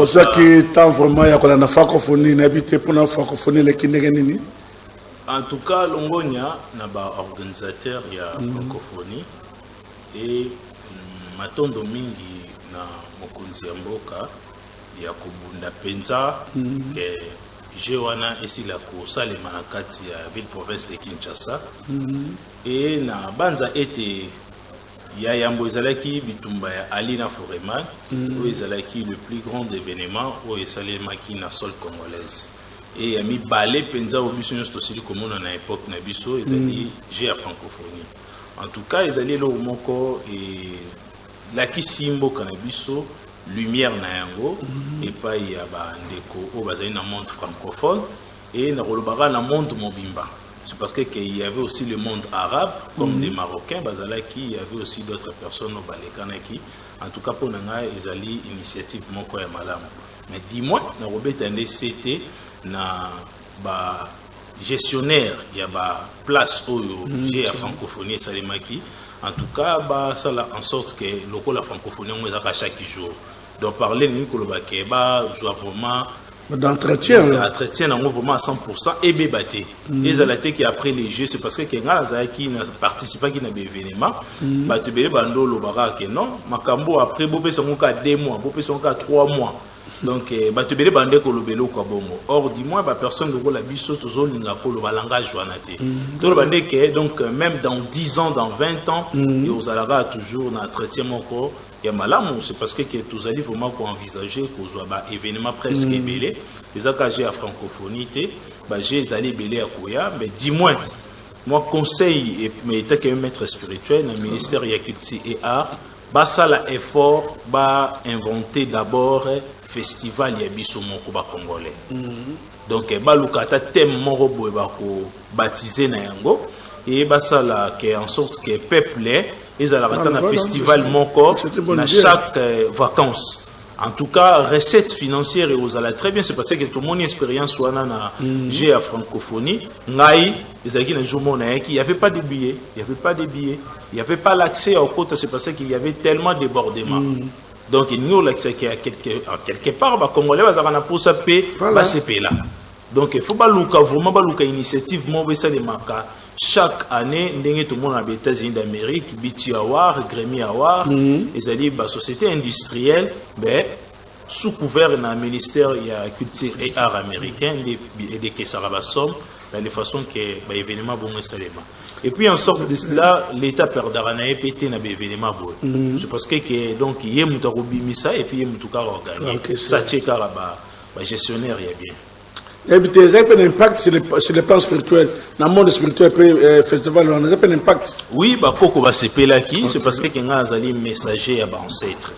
Pour ça qui tant vraiment il y a qu'on a francophonie, n'habite pour la francophonie les Kindeganini. En tout cas, Longonia n'a pas organisateur il y a francophonie et matondo mingi na mokonzi ya mboka ya kubunda penza que jewana ici la kosalema na kati ya ville province de Kinshasa et na banza été ya yambo ezalaki bitumba ya Alina Foreman où ezalaki le plus grand événement où esalemaki na sol congolaise et ami balé penza au biso nyonso tosili komona na époque na biso ezali j'ai à francophonie. En tout cas ezali lo moko et la kisimbo kana biso lumière na yango et pas ya ba ndeko o bazali na monde francophone et na rolobara na monde mobimba. C'est parce qu'il y avait aussi le monde arabe comme des Marocains bazalaki, il y avait aussi d'autres personnes au Balekanaki. En tout cas pour nanga ezali initiative moko ya malamu. Mais dis-moi na robeta ndé c'était na ba gestionnaire ya ba place oyo j'ai à francophonie salemaki. En tout cas ba ça là en sorte que loko la francophonie on ezaka chaque jour. Donc parler ni kolobake ba joie vraiment d'entretien vraiment à 100% et bébaté. Les alatés qui après les jeux c'est parce que quelqu'un qui n'a participé qui n'a pas événement bah tu béné bando le bara que non makambo après bopé son cas 2 mois bopé son cas 3 mois donc bah tu béné bandé ko le bélo quoi bongo or dis-moi bah personne ne la biso toujours n'a pas le langage joanaté tout le bandé que donc même dans 10 ans dans 20 ans et aux alara toujours na entretien mon corps il y a malamu c'est parce que tous allez vraiment pour envisager qu'on soit bah événement presque belé les AKG à francophonie bah j'ai allé belé à Koya mais dis-moi moi conseil et mais étant qu'un maître spirituel le ministère de la culture et art bah ça la effort bah inventer d'abord festival ya biso moko ba congolais donc bah lukata thème moko boye ba ko baptiser na yango et bah ça là que en sorte que peuple ils ont un festival mon corps à chaque vacances. En tout cas, recettes financières et aux ala très bien. C'est parce que tout mon expérience soit na j'ai à francophonie. Ngai, ils ont un jour il n'y avait pas de billets, il n'y avait pas l'accès aux côtes. C'est parce qu'il y avait tellement de débordements. Donc il n'y a l'accès qu'à quelque part, bah Congolais, bah ça va pour ça payer, bah c'est payé là. Donc il faut pas vraiment pas initiative, moi ça les marques. Chaque année, tout le monde a des États-Unis d'Amérique, BT Award, Grammy Award, ils allaient la société industrielle, ben, sous couvert d'un ministère il y a culture et art américain, des Kessarabasom, de la façon que l'événement bon et puis en sorte de cela, l'État perdra un pété dans l'événement bon. C'est parce que donc il y a un ça et puis il y a un organisé. Ça tient caraba, gestionnaire il y a bien. Et puis, il y a un impact sur le plan spirituel. Dans le monde spirituel, le festival, il y a un impact. Oui, Koko va se payer qui c'est parce que il y a un messager à ancêtre.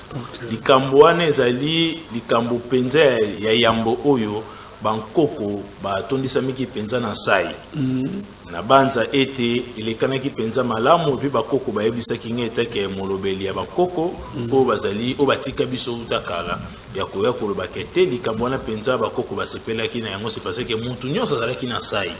Les Cambouanes, les Cambou Penza, il y a Yambo Oyo, Bankoko, Tondisami qui penza na sai. Na banza été, les Kanaki penza malamu, puis Bakoko, Baebisa qui n'était que Molobeli, Bakoko, O Bazali, O Batika Biso Utakala. Ya koya ko bakete likambona penza bakoko basepela kina yango c'est parce que muntu nyonso azalaki na sai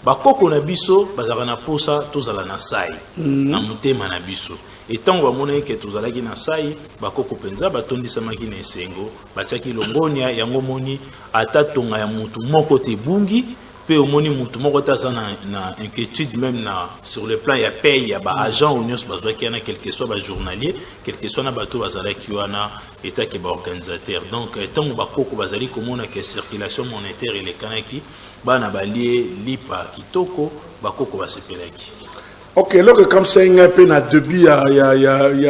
bakoko na biso bazaka na posa tozala na sai na mutema na biso etango bamona ke tozalaki na sai bakoko penza batondisamaki na esengo batiaki longonia yango moni atatonga ya mutu moko te bungi pe omoni mutu moko ta na inquiétude même na sur le plan ya paye ya ba agent ou nyos bazwa ki na quelque soit ba journalier quelque soit na bato bazalaki wana état ke ba organisateur donc tant ba koko bazali komona que circulation monétaire et les kanaki bana balie lipa kitoko ba koko basepelaki. OK, donc comme ça un peu na début ya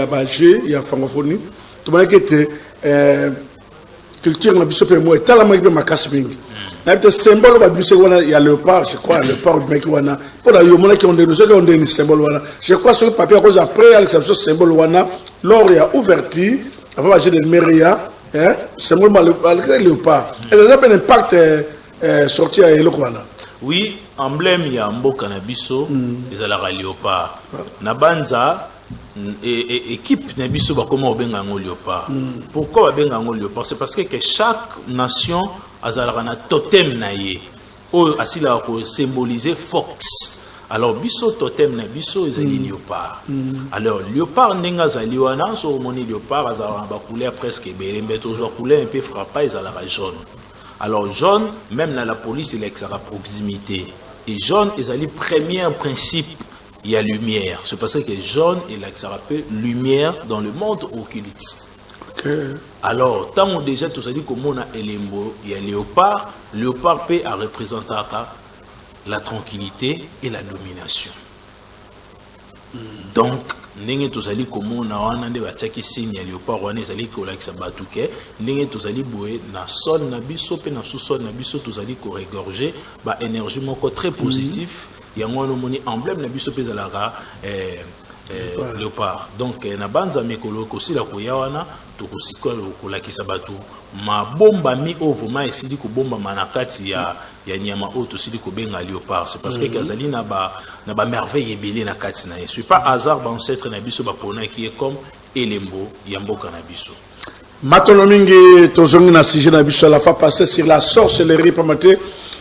ba G ya francophonie to bana kete culture na biso pe mo etala ma makasi mingi. Le symbole il y a le léopard, je crois, le léopard mec wana. Pour la yomona qui ont des symboles wana. Je crois sur le papier à cause après l'exception symbole wana, lors il y a ouverture, avant j'ai des méria, hein, symbole le léopard. Et ça a un impact sorti à l'eau wana. Oui, emblème il y a mboka na biso, ils ala léopard. Na banza équipe na biso ba comment obenga ngo léopard. Pourquoi obenga ngo léopard? C'est parce que chaque nation azalaka na totem na ye oyo asila ko symboliser fox Alors biso totem na biso ezali léopard. Alors léopard nenga zali wana so moni léopard azala ba couleur presque ebele mais toujours couleur un peu frappant ezala jaune. Alors jaune même dans la police il est à proximité et jaune ezali premier principe il y a lumière. C'est parce que jaune il est à lumière dans le monde occulte. Okay. Alors, tant on déjà tout ça dit que mon élément, il y a léopard peut représenter la tranquillité et la domination. Donc, n'engé tout ça dit que mon a des bâtiments signe léopard on est allé que là que ça batouke, n'engé tout ça dit boué na sol na biso pe na sous-sol na biso tout ça dit qu'on regorger, bah énergie moko très positif. Il y a un emblème na biso pe zalara léopard. Donc na banza mikolo aussi la koyawana to kosikola kola kisabatu ma bomba mi ovuma esidi ko bomba manakati ya nyama auto sidi ko benga léopard. C'est parce que kazali na ba merveille ebele na kati na. C'est pas hasard ba ancêtre na biso ba pona qui est comme elembo ya mboka na biso. Matolo mingi tozongi na sujet na biso la fois passée sur la sorcellerie pamate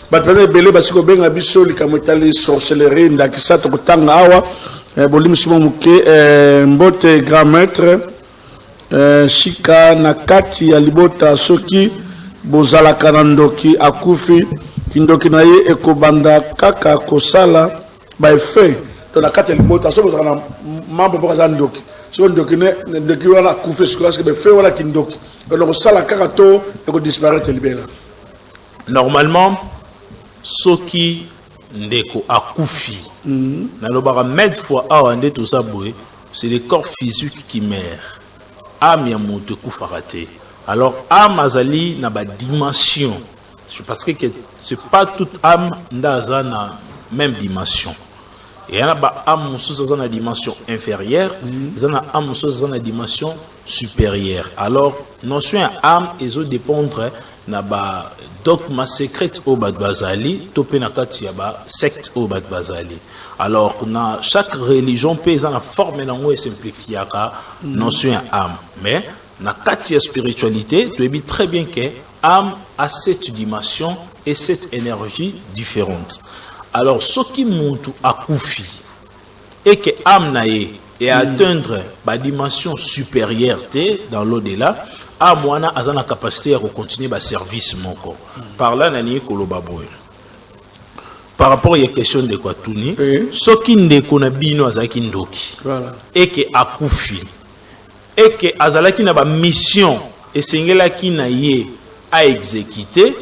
ba pena ebele basiko benga biso likamotali sorcellerie ndakisa to kutanga awa Bolim Simomuke, Mbote grand maître, Shika Nakati Alibota Soki, Bozala Kanandoki, Akufi, Kindoki Naye, Ekobanda, Kaka, Kosala, Baïfe, de la Kati Alibota, Soki, membre de Brazandoki. Soki Ndokine, Ndoki wala Akufi, Soki, Baïfe wala Kindoki. Donc, Sala Kakato, et qu'on disparaît libéra. Normalement, Soki Ndeko Akufi. Nalobara mettre fois awande tout ça boy, c'est le corps physique qui meurt. Âme ya monte kufarate. Alors âme azali na ba dimension. Parce que c'est pas toute âme ndaza na même dimension. Et y a ba âme sous na dimension inférieure, zana âme sous na dimension supérieure. Alors notion âme ezo dépendre na ba dogma secret au bad bazali, topé na kati ya ba secte au bad bazali. Alors, chaque religion peut la forme et simplifier la notion âme. Mais, dans la spiritualité, tu dis très bien que l'âme a cette dimension et cette énergie différente. Alors, ce qui monte à Koufi et que l'âme et atteindre la dimension supérieure dans l'au-delà, l'âme a la capacité à continuer le service. Par là, il y a par rapport à la question de Kwatuni, ce qui ne connaît azaki ndoki et que akufi et que azalaki na ba mission et sengela ki na ye a exécuter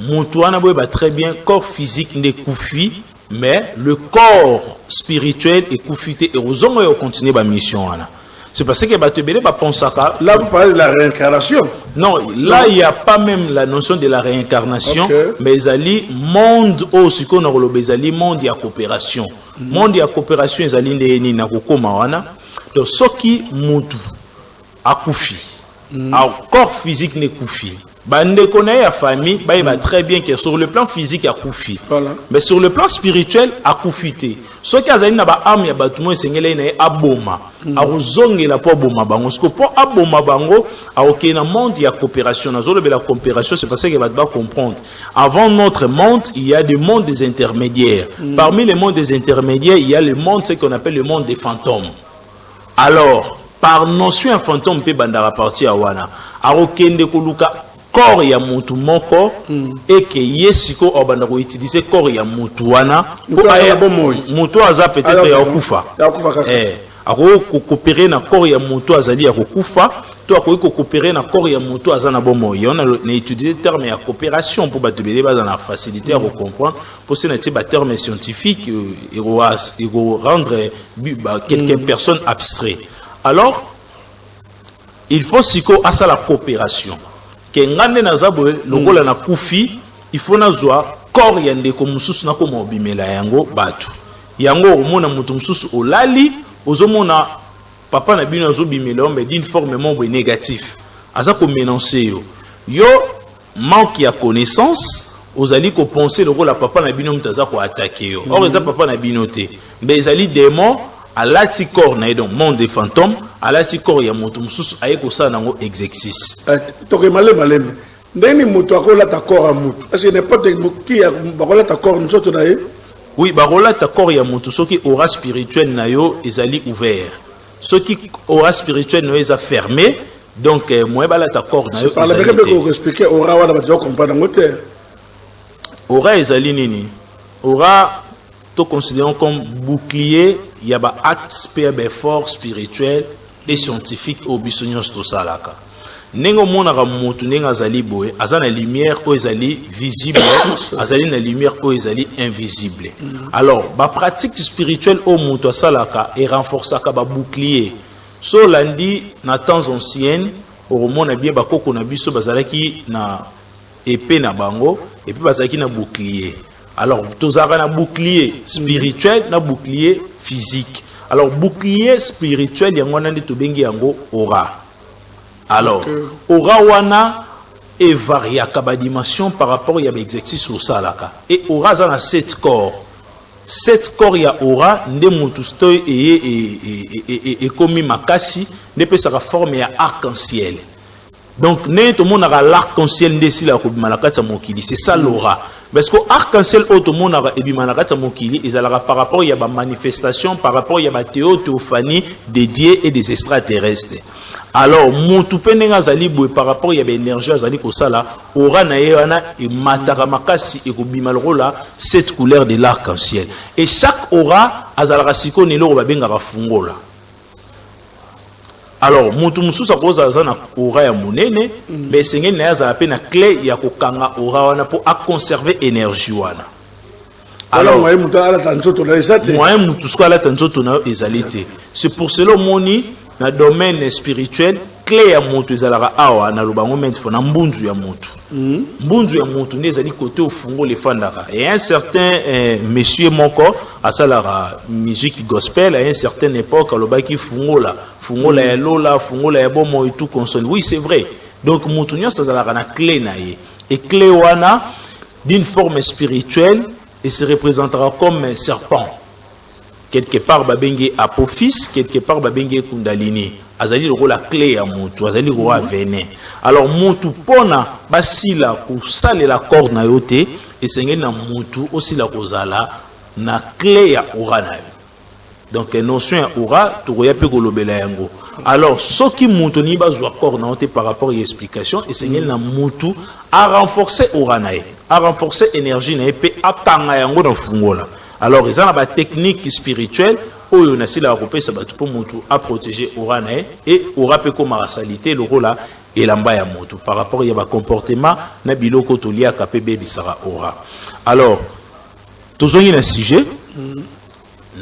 mutuana boy ba très bien corps physique ne kufi mais le corps spirituel est kufité et ozongo yo continuer ba mission ana. C'est parce que Batebele va penser à... Là, vous parlez de la réincarnation. Non, là, il n'y a pas même la notion de la réincarnation, okay. Mais il monde aussi qu'on a le monde de coopération. Monde de coopération, il y a donc, ce qui mutu a koufi, a corps physique ne koufi. Bande connaît la famille, bah il va très bien que sur le plan physique a koufi. Voilà. Mais sur le plan spirituel a koufité. Ce qui a zali na ba âme ya batumo esengela ina aboma. A rozonge la po boma bango. Ce que pour aboma bango a aucun monde ya coopération. Na zolo be la coopération c'est parce que va comprendre. Avant notre monde, il y a des mondes des intermédiaires. Parmi les mondes des intermédiaires, il y a le monde ce qu'on appelle le monde des fantômes. Alors, par notion un fantôme peut bandara partir à wana. A aucun de koluka corps ya mutu moko et que yesiko obanda ko utiliser corps ya mutu wana mutu aza peut-être ya okufa ako coopérer na corps ya mutu azali ya okufa to ako coopérer na corps ya mutu azana bomo yona na utiliser terme ya coopération pour batebele ba na facilité à comprendre pour ce n'était pas terme scientifique et rendre quelques personnes abstrait. Alors il faut siko à ça la coopération. Ngande na zabwe lokola na kufi il faut na zwa corps ya ndeko mususu na ko mobimela yango batu yango omona mutu mususu olali ozomona papa na bino azobimela ombe d'une forme membre négatif aza ko mélancer yo manque ya connaissance ozali ko penser lokola papa na bino mutaza ko attaquer yo or eza papa na bino te mais ezali démon à l'aticor na donc monde des fantômes à l'aticor ya moto mususu ayeko sa nango exercice toke malem ndeni moto akola ta corps a moto parce que n'importe qui a bakola ta corps nzoto na ye Oui, barola ta corps ya mutu soki aura spirituel na yo ezali ouvert. Soki aura spirituel na yo eza fermé, donc moi bala ta corps na yo ezali. Par le fait que expliquer aura wana ba doit comprendre ngote. Aura ezali nini? Aura to considérons comme bouclier, il y a ba acte fort spirituel et scientifique au bisognos to salaka. Nengo mona ka mutu nenga zali boye, azana lumière o ezali visible, azali na lumière o ezali invisible. Alors, ba pratique spirituelle au mutu salaka et renforçaka ba bouclier. So landi na temps ancienne, au mona bien ba koko na biso bazalaki na épée na bango et puis bazalaki na bouclier. Alors, tozaka na bouclier spirituel na bouclier physique. Alors, bouclier spirituel yango nandi to bengi yango aura. Alors, aura wana et variaka ba dimension par rapport à l'exercice au salaka. Et aura zana 7 corps. 7 corps ya aura nde mutu stoy et komi makasi ne peut sa forme ya arc-en-ciel. Donc, ne tout le monde a l'arc-en-ciel nde si la kobimalakata mokili. C'est ça l'aura. Parce que l'arc-en-ciel tout le monde a ebimalakata mokili, ils allaient par rapport à la manifestation, par rapport à la théophanie des dieux et des extraterrestres. Alors, mutu penenga zali boy par rapport à l'énergie zali ko sala, aura na yana et mataramakasi et kobimalrola cette couleur de l'arc-en-ciel. Et chaque aura azalaka siko nelo ba benga fungola. Alors, mutu mususu akoza zana aura ya munene, mais senge na za pena clé ya kokanga aura wana pour a conserver énergie wana. Alors, moyen mutu ala tanzoto na ezate. Moyen mutu sko ala tanzoto na ezalité. C'est pour cela moni na domaine spirituel clé ya mutu ezalaka awa na lobango maintenant na mbunzu ya mutu. Mbunzu ya mutu ne ezali côté au fungo le fandaka. Et un certain monsieur moko asalara musique gospel à une certaine époque alobaki fungola ya lola fungola ya bomo et tout console. Oui, c'est vrai. Donc mutu nyonso ezalaka na clé na ye. Et clé wana d'une forme spirituelle et se représentera comme un serpent. Quelque part babenge apophis, quelque part babenge kundalini. Azali le la clé à mutu, azali le roi venin. Alors mutu pona basila ku sale la corde na yote et senge na mutu aussi la kozala na clé ya aura na yo. Donc notion ya aura to roya pe ko lobela yango. Alors ce qui mutu ni bazwa corde na yote par rapport à explication et senge na mutu a renforcer aura na yo, a renforcer énergie na yo pe atanga yango na fungola. Alors, ils ont une technique spirituelle où ils ont la repère pour mutu à protéger aura et aura peut comme salité le rôle là et l'ambaya mutu par rapport à comportement na biloko to lia kapebe bisara aura. Alors, tous un sujet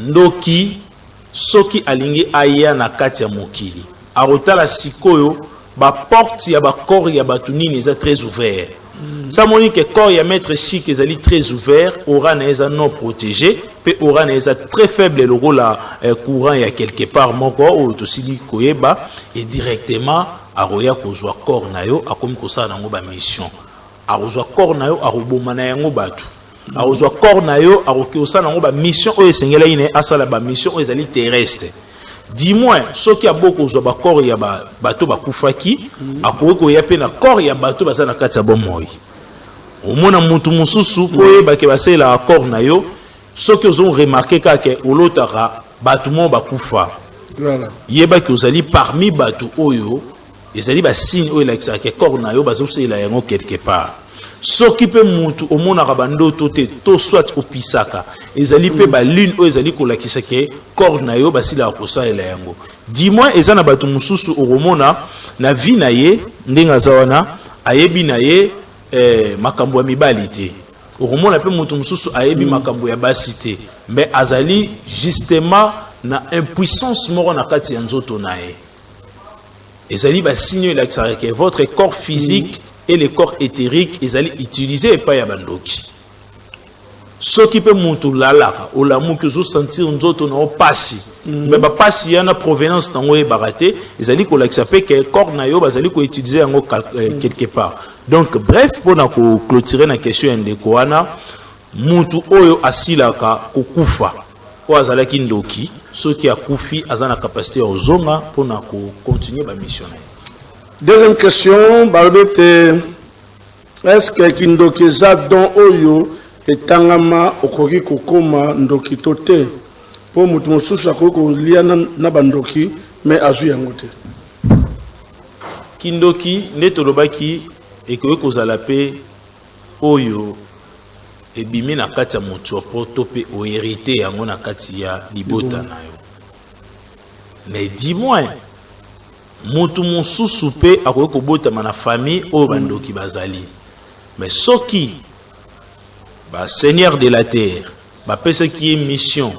ndoki soki alingi aya na kati ya mokili. Arotala sikoyo ba porte ya ba corps ya batunini est très ouvert. Ça montre que corps ya maître chic est très ouvert, aura n'est non protégé, puis aura n'est très faible le rôle courant ya quelque part mon corps ou to sili koyeba et directement a roya kozwa corps na yo a comme ko ça na ngoba mission. A kozwa corps na yo a roboma na yango batu. A kozwa corps na yo a ko ça na ngoba mission o esengela ine asala ba mission o ezali terrestre. Dis-moi, ce qui a beaucoup de corps ya bateau bakufaki, akoko ya pe na corps ya bateau bazana kati ya bomoi. Omona mutu mususu ko ba ke basela corps na yo, ce que ont remarqué que olotara bateau mo bakufa. Voilà. Yeba que ozali parmi bateau oyo, ezali ba signe oyo la que corps na yo bazosela yango quelque part. Ce qui peut mutu omona rabando tote to soit opisaka ezali pe ba lune o ezali ko la kisake corps na yo basila ko sa ela yango. Dis-moi ezana batu mususu oromona na vie na ye ndenga zawana ayebi na ye makambo ya mibali te. Oromona pe mutu mususu ayebi makambo ya basité mais azali justement na impuissance moro na kati ya nzoto na ye. Ezali ba signe la que votre corps physique et le corps éthérique, ils allaient utiliser et pas yabandoki. Ce qui peut monter là, ou l'amour que vous sentir nous autres n'ont pas si. Mais pas si il y a une provenance dans le baraté, ils allaient qu'on l'accepte que le corps naïo, ils allaient qu'on utiliser quelque part. Donc bref, pour nous clôturer la question de Koana, montu oyo asilaka kukufa. Ou azala kindoki, ceux qui a koufi azana capacité aux zonga pour nous continuer ma mission. Deuxième question, est-ce que Kindokeza don Oyo etangama okoki kokoma ndoki to te po mutu mosusu akoki kolia na bandoki me azwi yango te. Kindoki nde tolobaki ekoki kozala pe oyo ebimi na kati ya moto po to pe oherite yango na kati ya libota na yo. Mais dis-moi, mutu mosusu pe akoki kobotama na famille oyo bandoki bazali. Mais soki ba Seigneur de la terre ba pesa ki mission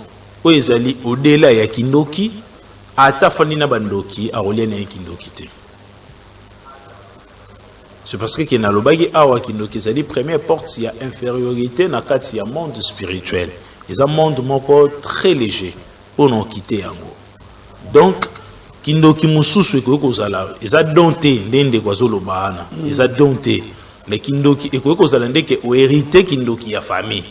oyo ezali au-delà ya kindoki ata fandi na bandoki akolia na kindoki te. C'est parce que na lobaki awa kindoki ezali première porte ya infériorité na kati ya monde spirituel. C'est un monde moko très léger pour non quitter yango. Donc kindoki mususu ekoki kozala eza donté ndende kwa zolobana eza donté mais kindoki ekoki kozala ndeke o hérité kindoki ya famille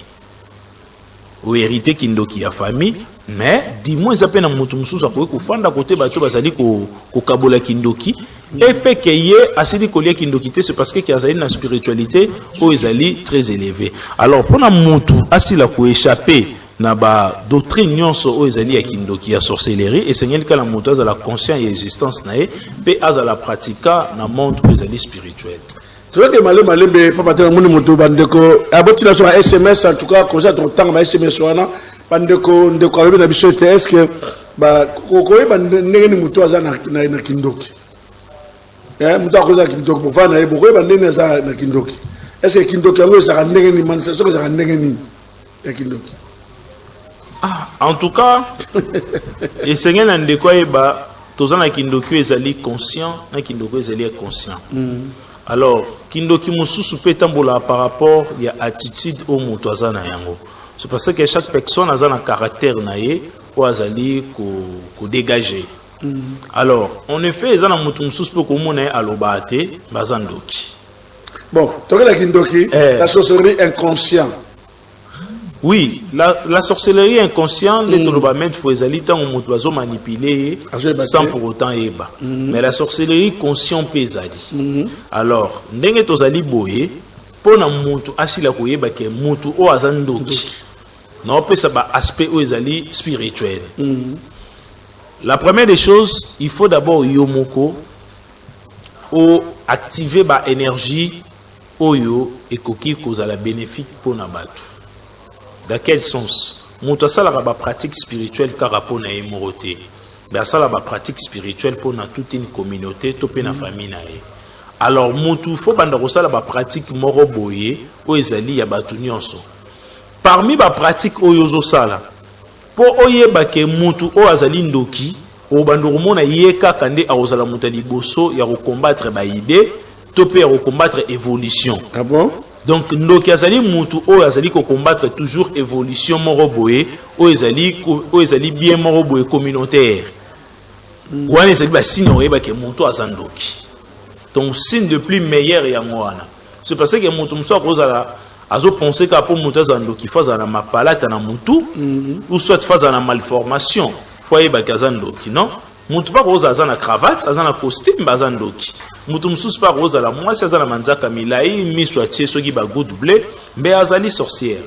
o hérité kindoki ya famille mais dis-moi eza pe na mutu mususu akoki kofanda kote bato bazali ko kabola kindoki et pe ke ye asili kolia kindoki te c'est parce que azali na spiritualité o ezali très élevé. Alors pour na mutu asila ko échapper na ba doctrine nyonso o ezali ya kindoki ya sorcellerie et seigneur kala mutu azala conscient ya existence na ye pe azala pratika na monde o ezali spirituel. Tu vois que malembe papa tena muni mutu bandeko aboti na so SMS en tout cas comme ça ton temps ma SMS wana bandeko ndeko alobi na biso te est-ce que ba kokoye bandenge ni mutu azana na kindoki mutu akoza kindoki bofana e bokoye bandenge za na kindoki est-ce que kindoki yango ezaka ndenge ni manifestation ezaka ndenge ni ya kindoki. En tout cas, et Seigneur n'a de quoi eba, tozana kindoki ezali conscient, na kindoki ezali inconscient. Alors, kindoki mususu peut tambola par rapport ya attitude au mutu azana yango. C'est parce que chaque personne a un caractère naie ou azali ko dégager. Alors, en effet, ezana mutu mususu peut komona alobate bazandoki. Bon, toke la kindoki, la sorcellerie inconsciente. Oui, la sorcellerie inconsciente, les tolobamètres faut manipuler sans pour autant eba. Mais la sorcellerie consciente pesadi. Alors, ndenge tozali boye, pour na mutu asila koyeba ke mutu o azandoki. Non, peut ça ba aspect o ezali spirituel. La première des choses, il faut d'abord yomoko o activer ba énergie oyo ekoki kozala bénéfique pour na batu. Dans quel sens? Mutu asala ba pratique spirituelle car rapport na emoroté. Mais asala ba pratique spirituelle pour na toute une communauté, to pe na famille na ye. Alors mutu faut banda kosala ba pratique moro boye o ezali ya batu nyonso. Parmi ba pratique oyo zo sala, po oyeba ke mutu o azali ndoki, o banda komona ye kaka nde azala mutu liboso ya ko combattre ba idée, to pe ya ko combattre évolution. Ah bon? Donc, ndoki azali mutu o azali ko combattre toujours évolution moroboye o ezali bien moroboye communautaire. Wana ezali ba signe oyeba ke mutu azandoki. Donc signe de plus meilleur ya mwana. C'est parce que mutu muso akozala azo penser ka po mutu azandoki faza na mapalata na mutu ou soit faza na malformation. Kwa yeba kazandoki, non? Mutu pa koza azana cravate, azana costume bazandoki. Mutu mususu pa koza la mwasi azana manzaka milai miso atie soki ba good blé mbe azali sorcière.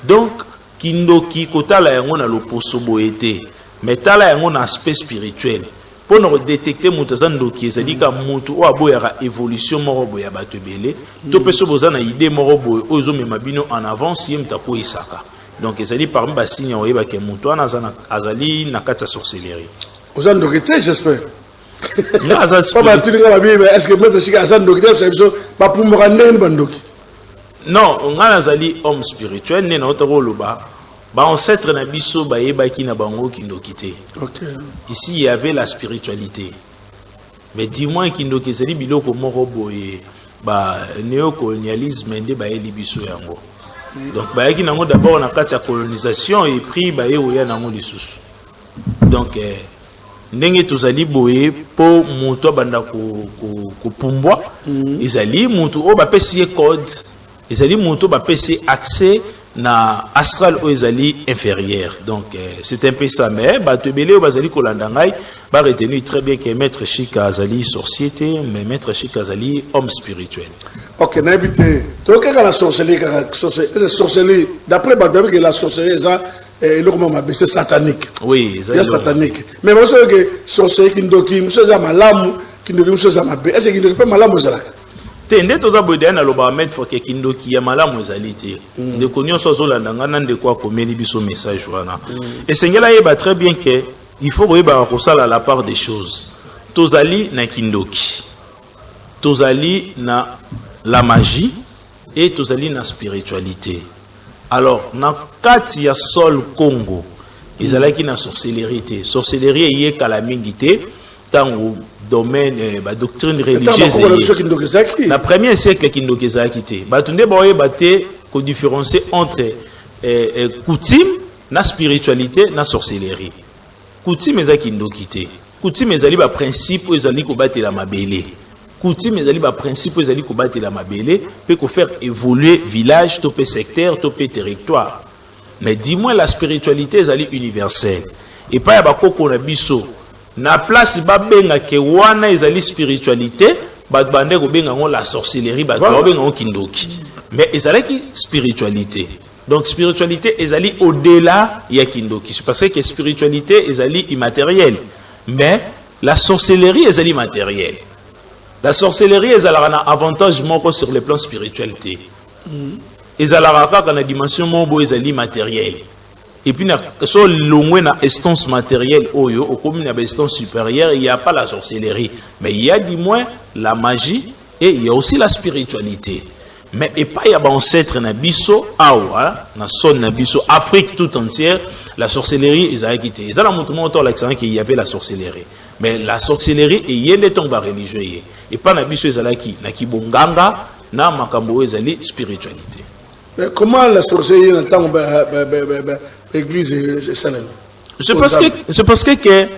Donc kindoki kotala yango na loposo boyete mais tala yango na aspect spirituel pour nous détecter mutu azandoki ezali ka mutu o aboyaka évolution moko boya bato ebele to peso bozana idée moko boye ozo mema bino en avance yem tako isaka. Donc ezali parmi ba signe oyeba ke mutu ana azali na kati ya sorcellerie. Ozandoki te j'espère. Est-ce que maître Chika Hassan docteur c'est pas pour me rendre bandoki? Non, on a azali homme spirituel né na otoko loba. Ba ancêtre na biso ba yeba ki na bango kindoki te. OK. Ici il y avait la spiritualité. Mais dis-moi kindoki ezali biloko moko boye ba néocolonialisme nde ba yeli biso yango. Donc ba yaki nango d'abord na kati ya colonisation et puis ba yeoya nango lisusu. Donc ndenge tozali boye po mutu banda ko pumbwa ezali mutu o ba pesi code ezali mutu ba pesi accès na astral o ezali inférieur. Donc c'est un peu ça mais ba tebele o bazali ko landangai ba retenir très bien que maître Chika azali sorcier mais maître Chika azali homme spirituel. Ok, n'habitez. Donc, quand la sorcellerie, d'après Badoué, la sorcellerie, c'est satanique. Oui, c'est satanique. Mais vous savez que sorcellerie qui nous dit, nous malam, qui nous dit, nous sommes est-ce qu'il ne peut pas malam aux alak? Tende toza boyda na loba met fo ke kindoki ya malamu ezalite de konyo so zo landanga na de kwa komeli biso message wana et sengela yeba très bien que il faut yeba ko sala la part des choses tozali na kindoki tozali na la magie et tozali na spiritualité alors na kati ya sol Congo ezalaki na sorcellerie yé kala mingité tango domaine doctrine religieuse la premier siècle kindokezaki te batunde boye baté ko différencier entre coutume na spiritualité na sorcellerie coutume ezaki ndokité coutume ezali ba principe ezali ko batela mabele coutume ezali ba principe ezali ko batela mabele peut ko faire évoluer village topé secteur topé territoire mais dis-moi la spiritualité ezali universelle et pas ya bakoko na biso na place ba benga ke wana ezali spiritualité ba bande ko benga ngo la sorcellerie ba benga ngo kindoki mais ezali spiritualité donc spiritualité ezali au-delà ya kindoki parce que spiritualité ezali immatérielle mais la sorcellerie ezali matérielle la sorcellerie ezali un avantage moko sur le plan spiritualité ezali kaka na dimension moko ezali matérielle. Et puis, sur l'ongwe na instance matérielle, au commune na instance supérieure, il n'y a pas la sorcellerie. Mais il y a du moins la magie et il y a aussi la spiritualité. Mais il n'y a pas d'ancêtre na biso, na son na biso, Afrique tout entière, la sorcellerie, ils ont quitté. Ils ont montré l'accent qu'il y avait la sorcellerie. Mais la sorcellerie, il y a des tombes religieux. Et pas na biso, ils ont qui, na kibonganga, na makambo, ils ont spiritualité. Mais comment la sorcellerie entend l'église et Salem? C'est parce que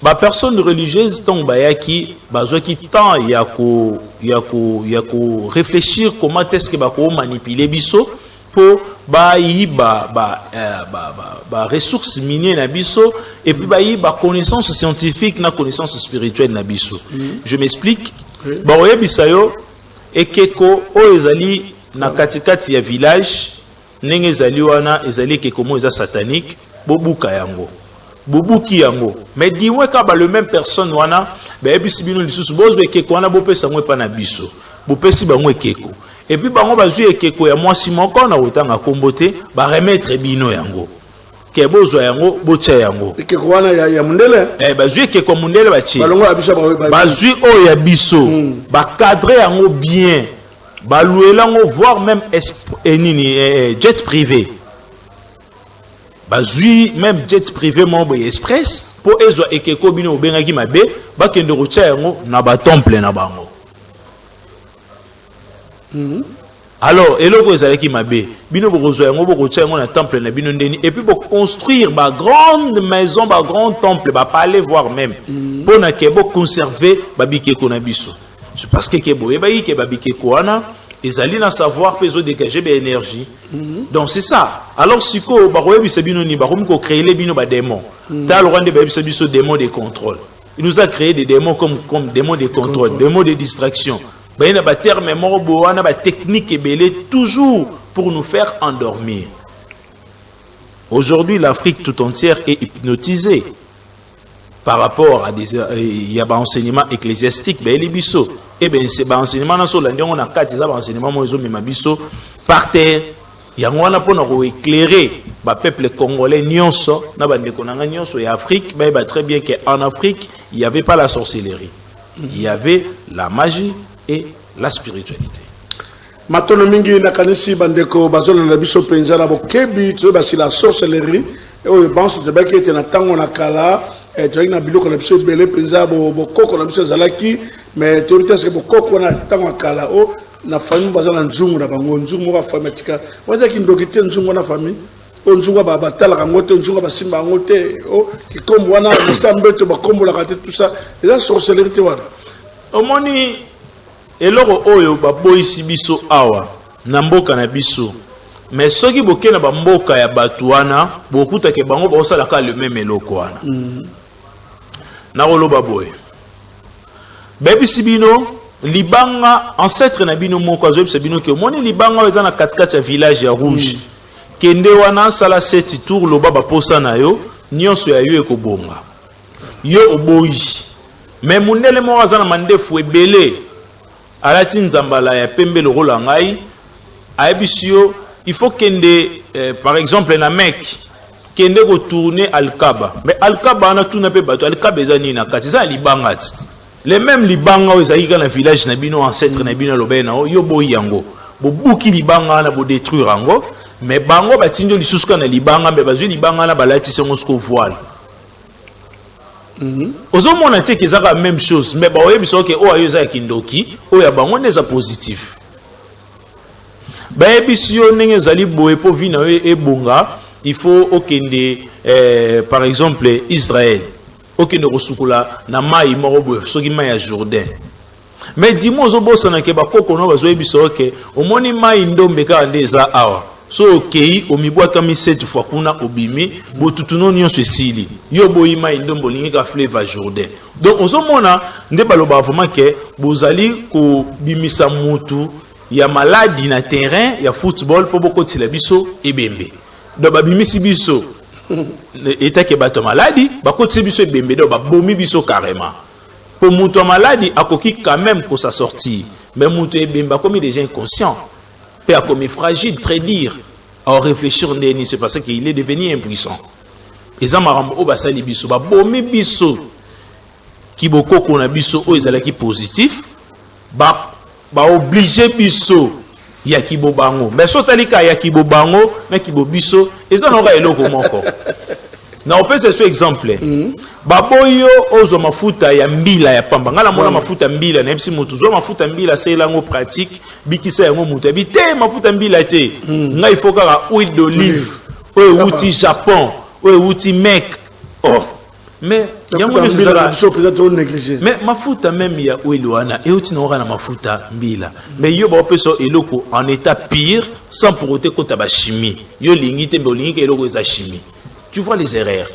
ba personne religieuse tombe qui besoin qui temps il y a ko réfléchir comment est-ce que ba ko manipuler biso pour ba ressources minières na biso et puis ba connaissance scientifique na connaissance spirituelle na biso. Je m'explique. Ba oyebisa yo ekeko o ezali na katikati ya village nenge ezali wana ezali ke komo eza satanique bobuka yango bobuki yango mais diwe ka ba le même personne wana ba ebisi bino lisusu bozwe ekeko wana bopesa ngwe pa na biso bopesi bango ekeko et puis bango bazwi ekeko ya mwasi moko na otanga kombote ba remettre bino yango ke bozwa yango bocha yango ekeko wana ya mundele bazwi ekeko mundele bachi bazwi o ya biso ba cadrer yango bien balouelango voire même jet privé bazui même jet privé membre express pour ezo ekeko bino obengaki mabe bakende rocha yango na ba temple na bango alors eloko ezalaki mabe bino bokozwa yango bokocha yango na temple na bino ndeni et puis construire ba grande maison ba grand temple ba palais voire même pour na ke bo conserver ba bikeko na biso. C'est parce que kebo ebayi ke babike koana ezali na savoir peso dégager be énergie. Donc c'est ça. Alors siko ba royebi sebino ni ba ko créer les bino ba démons. Ta le rende ba biso démons de contrôle. Il nous a créé des démons comme démons de contrôle, démons de distraction. Ba ina ba terme moko bo wana ba technique ebele toujours pour nous faire endormir. Aujourd'hui, l'Afrique tout entière est hypnotisée par rapport à des enseignements ecclésiastiques ben les biso et ben c'est enseignement na so la ndongo na kati za enseignement mo ezo mema biso par terre yango wana pona ko éclairer ba peuple congolais nyonso na ba ndeko na nyonso ya Afrique ben ba très bien que en Afrique il y avait pas la sorcellerie il y avait la magie et la spiritualité. Matono mingi na kanisi bandeko bazolo na biso penza na bokebi to ba si la sorcellerie et o pense de ba ki était na tango na kala et na biloko na biso belé penza bo koko na biso zalaki mais théorie c'est que bo koko na tango kala o na famille bazala nzungu na bango nzungu ba famille tika waza ki ndokite nzungu na famille o nzungu ba batala ngote nzungu ba simba ngote o ki kombo wana sambeto ba kombo la kate tout ça et la sorcellerie te wana omoni eloko oyo ba boisi biso awa na mboka na biso mais soki boke na ba mboka ya batuana bokuta ke bango ba osala ka le même eloko wana na roloba boy bebi sibino libanga ancêtre na bino moko azoyebisa bino ke omoni libanga oyo eza na katikati ya village ya rouge kende wana sala 7 tour loba baposa na yo nyonso ya yo ekobonga yo oboyi mais mundele moko aza na mandefu ebele alati nzambala ya pembe lokola ngai ayebisi yo il faut kende par exemple na Mecque kende ko tourner Al-Kaaba mais Al-Kaaba na tuna pe bato Al-Kaaba eza nini na kati eza libanga ti les mêmes libanga oyo ezalaki na village na bino ancêtre na bino lobe na yo boyi yango bobuki libanga na bo détruire yango mais bango batinjo lisusu na libanga mais bazwi libanga na balati sengo sko voile ozomona te kezaka même chose mais ba oyebi so ke o ayo za kindoki o ya bango neza positif ba ebisi yo ndenge ezali boye po vi na yo ebonga il faut okende par exemple Israël okende kosukula na mai moko boye soki mai ya Jourdain mais dis-moi ozobosana ke bakoko no bazoyebi so ke omoni mai ndombe ka ndeza awa so okei omibwakami 7 fois kuna obimi botutuno nyonso esili yo boyima indombo lingi ka fleuve Jourdain donc ozomona nde baloba vraiment ke bozali ko bimisa mutu ya maladi na terrain ya football po bokotila biso ebembe do babimisi biso etake bato maladi bakotila biso ebembe do babomi biso carrément po mutu maladi akoki quand même ko sa sortir mais mutu ebembe comme déjà inconscient a commis fragile, très dire, à réfléchir, c'est parce qu'il est devenu impuissant. Et ça m'a rendu au basali biso, ba bomi biso, qui boko qu'on a biso, o ezala qui positif, ba obligé biso, ya ki bo bango. Mais so talika ya ki bo bango, na ki bo biso, et ça n'aura eloko moko. Na opé c'est ce exemple. Baboyo ozo mafuta ya mbila ya pamba. Ngala mona mafuta mbila na epsi mutu zo mafuta mbila c'est lango pratique bikisa yango mutu. Bité mafuta mbila te. Nga il faut ka huile d'olive. O outil Japon, o outil Mecque. Oh. Mais yango ni ça mais mafuta même ya huile wana et outil na mafuta mbila. Mais yo ba opé so eloko en état pire sans pour autant ko taba chimie. Yo lingi te bolingi ke eloko za chimie. Tu vois les erreurs.